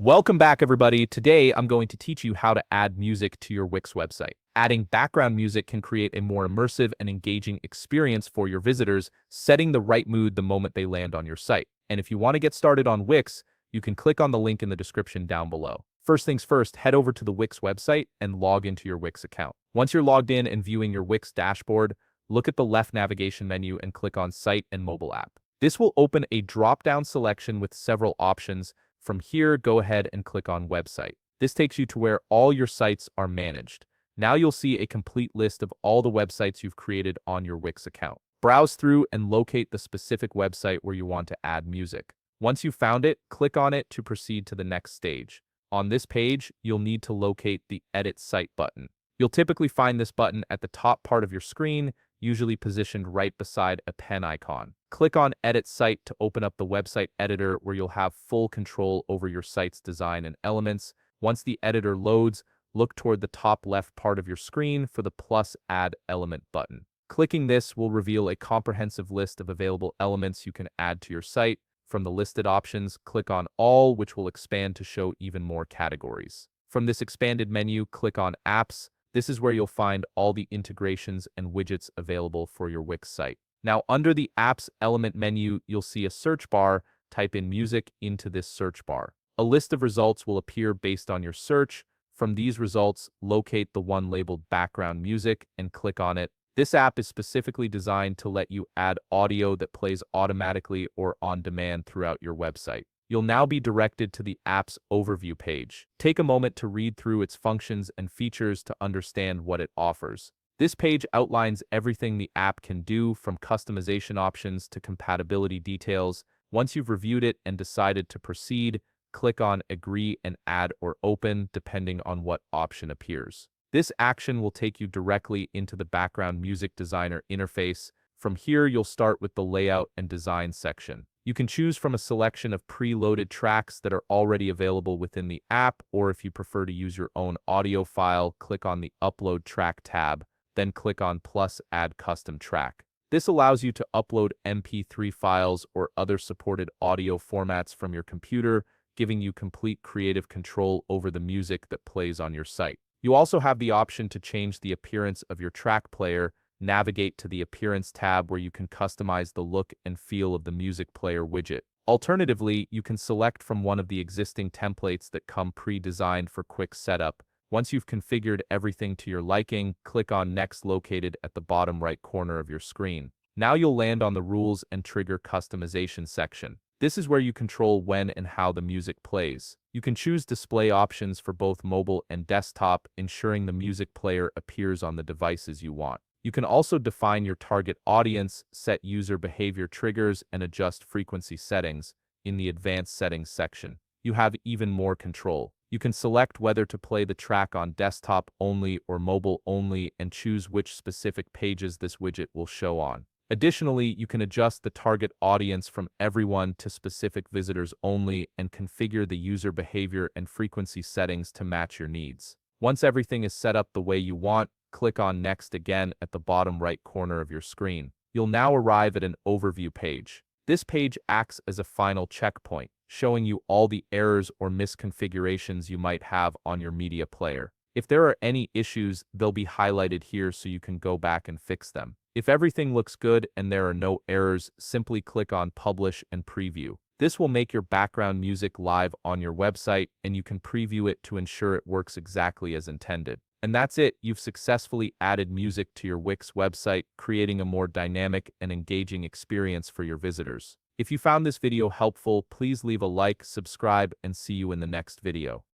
Welcome back, everybody. Today, I'm going to teach you how to add music to your Wix website. Adding background music can create a more immersive and engaging experience for your visitors, setting the right mood the moment they land on your site. And if you want to get started on Wix, you can click on the link in the description down below. First things first, head over to the Wix website and log into your Wix account. Once you're logged in and viewing your Wix dashboard, look at the left navigation menu and click on Site and Mobile App. This will open a drop-down selection with several options. From here, go ahead and click on Website. This takes you to where all your sites are managed. Now you'll see a complete list of all the websites you've created on your Wix account. Browse through and locate the specific website where you want to add music. Once you've found it, click on it to proceed to the next stage. On this page, you'll need to locate the Edit Site button. You'll typically find this button at the top part of your screen, usually positioned right beside a pen icon. Click on Edit Site to open up the website editor where you'll have full control over your site's design and elements. Once the editor loads, look toward the top left part of your screen for the plus Add Element button. Clicking this will reveal a comprehensive list of available elements you can add to your site. From the listed options, click on All, which will expand to show even more categories. From this expanded menu, click on Apps. This is where you'll find all the integrations and widgets available for your Wix site. Now, under the Apps element menu, you'll see a search bar. Type in music into this search bar. A list of results will appear based on your search. From these results, locate the one labeled background music and click on it. This app is specifically designed to let you add audio that plays automatically or on demand throughout your website. You'll now be directed to the app's overview page. Take a moment to read through its functions and features to understand what it offers. This page outlines everything the app can do, from customization options to compatibility details. Once you've reviewed it and decided to proceed, click on Agree and Add or Open, depending on what option appears. This action will take you directly into the Background Music Designer interface. From here, you'll start with the Layout and Design section. You can choose from a selection of pre-loaded tracks that are already available within the app, or if you prefer to use your own audio file, click on the Upload Track tab. Then click on plus Add Custom Track. This allows you to upload MP3 files or other supported audio formats from your computer, giving you complete creative control over the music that plays on your site. You also have the option to change the appearance of your track player. Navigate to the Appearance tab where you can customize the look and feel of the music player widget. Alternatively, you can select from one of the existing templates that come pre-designed for quick setup. Once you've configured everything to your liking, click on Next located at the bottom right corner of your screen. Now you'll land on the Rules and Trigger Customization section. This is where you control when and how the music plays. You can choose display options for both mobile and desktop, ensuring the music player appears on the devices you want. You can also define your target audience, set user behavior triggers, and adjust frequency settings. In the Advanced Settings section, you have even more control. You can select whether to play the track on desktop only or mobile only and choose which specific pages this widget will show on. Additionally, you can adjust the target audience from everyone to specific visitors only and configure the user behavior and frequency settings to match your needs. Once everything is set up the way you want, click on Next again at the bottom right corner of your screen. You'll now arrive at an overview page. This page acts as a final checkpoint, showing you all the errors or misconfigurations you might have on your media player. If there are any issues, they'll be highlighted here so you can go back and fix them. If everything looks good and there are no errors, simply click on Publish and Preview. This will make your background music live on your website, and you can preview it to ensure it works exactly as intended. And that's it. You've successfully added music to your Wix website, creating a more dynamic and engaging experience for your visitors. If you found this video helpful, please leave a like, subscribe, and see you in the next video.